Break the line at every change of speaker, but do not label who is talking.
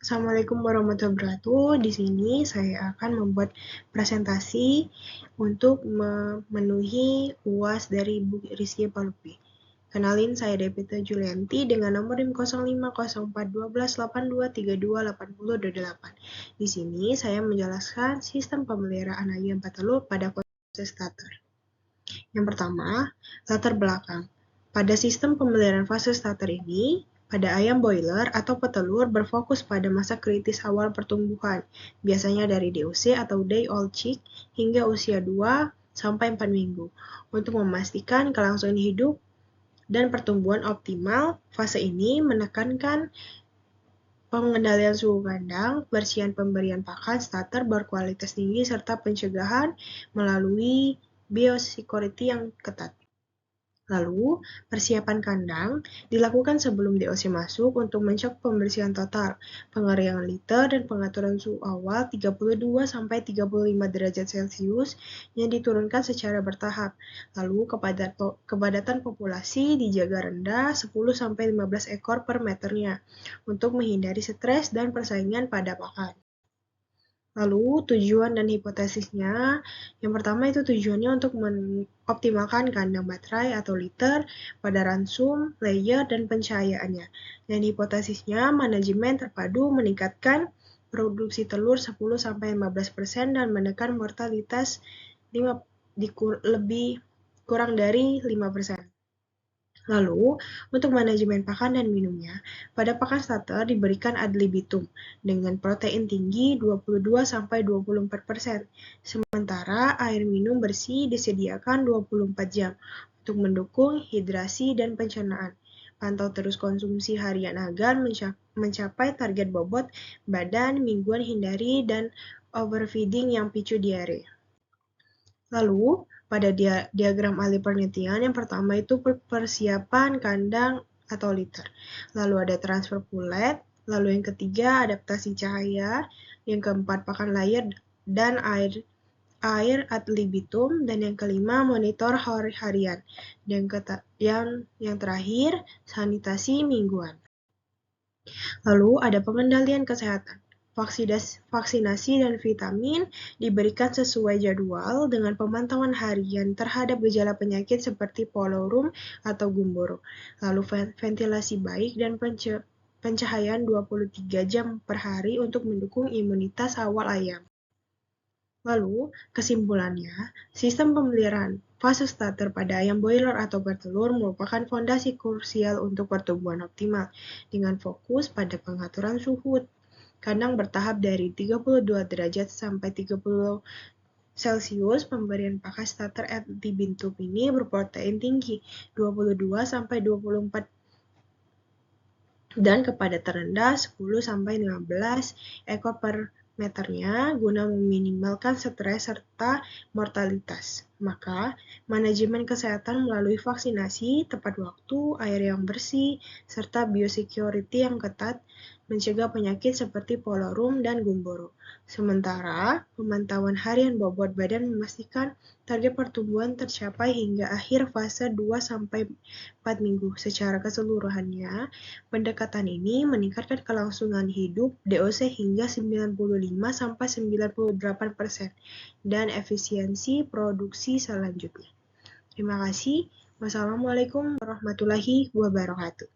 Assalamualaikum warahmatullahi wabarakatuh. Di sini saya akan membuat presentasi untuk memenuhi UAS dari Bu Rizky Palupi. Kenalin, saya Devita Julianti dengan nomor NIM 05041282328028. Di sini saya menjelaskan sistem pemeliharaan ayam petelur pada fase starter. Yang pertama, latar belakang. Pada sistem pemeliharaan fase starter ini, pada ayam boiler atau petelur berfokus pada masa kritis awal pertumbuhan, biasanya dari DOC atau Day Old Chick hingga usia 2 sampai 4 minggu. Untuk memastikan kelangsungan hidup dan pertumbuhan optimal, fase ini menekankan pengendalian suhu kandang, bersihan pemberian pakan starter berkualitas tinggi, serta pencegahan melalui biosecurity yang ketat. Lalu, persiapan kandang dilakukan sebelum DOC masuk untuk mencek pembersihan total, pengeringan litter, dan pengaturan suhu awal 32-35 derajat Celcius yang diturunkan secara bertahap. Lalu, kepadatan populasi dijaga rendah 10-15 ekor per meternya untuk menghindari stres dan persaingan pada pakan. Lalu tujuan dan hipotesisnya, yang pertama itu tujuannya untuk mengoptimalkan kandang baterai atau litter pada ransum, layer, dan pencahayaannya. Dan hipotesisnya, manajemen terpadu meningkatkan produksi telur 10-15% dan menekan mortalitas lebih kurang dari 5%. Lalu, untuk manajemen pakan dan minumnya, pada pakan starter diberikan ad libitum dengan protein tinggi 22-24%, sementara air minum bersih disediakan 24 jam untuk mendukung hidrasi dan pencernaan. Pantau terus konsumsi harian agar mencapai target bobot badan mingguan, hindari dan overfeeding yang picu diare. Lalu, pada diagram alih penelitian, yang pertama itu persiapan kandang atau litter. Lalu ada transfer pulet, lalu yang ketiga adaptasi cahaya, yang keempat pakan layer dan air ad libitum, dan yang kelima monitor harian, dan yang terakhir sanitasi mingguan. Lalu ada pengendalian kesehatan. Vaksinasi dan vitamin diberikan sesuai jadwal dengan pemantauan harian terhadap gejala penyakit seperti polorum atau gumboro. Lalu ventilasi baik dan pencahayaan 23 jam per hari untuk mendukung imunitas awal ayam. Lalu, kesimpulannya, sistem pemeliharaan fase starter pada ayam boiler atau bertelur merupakan fondasi krusial untuk pertumbuhan optimal, dengan fokus pada pengaturan suhu kandang bertahap dari 32 derajat sampai 30 Celcius. Pemberian pakan starter ad libitum ini berprotein tinggi 22-24 dan kepadatan rendah 10-15 ekor per meternya guna meminimalkan stres serta mortalitas. Maka, manajemen kesehatan melalui vaksinasi tepat waktu, air yang bersih, serta biosecurity yang ketat mencegah penyakit seperti polorum dan gumboro. Sementara, pemantauan harian bobot badan memastikan target pertumbuhan tercapai hingga akhir fase 2-4 minggu. Secara keseluruhannya, pendekatan ini meningkatkan kelangsungan hidup DOC hingga 95-98% dan efisiensi produksi selanjutnya. Terima kasih. Wassalamualaikum warahmatullahi wabarakatuh.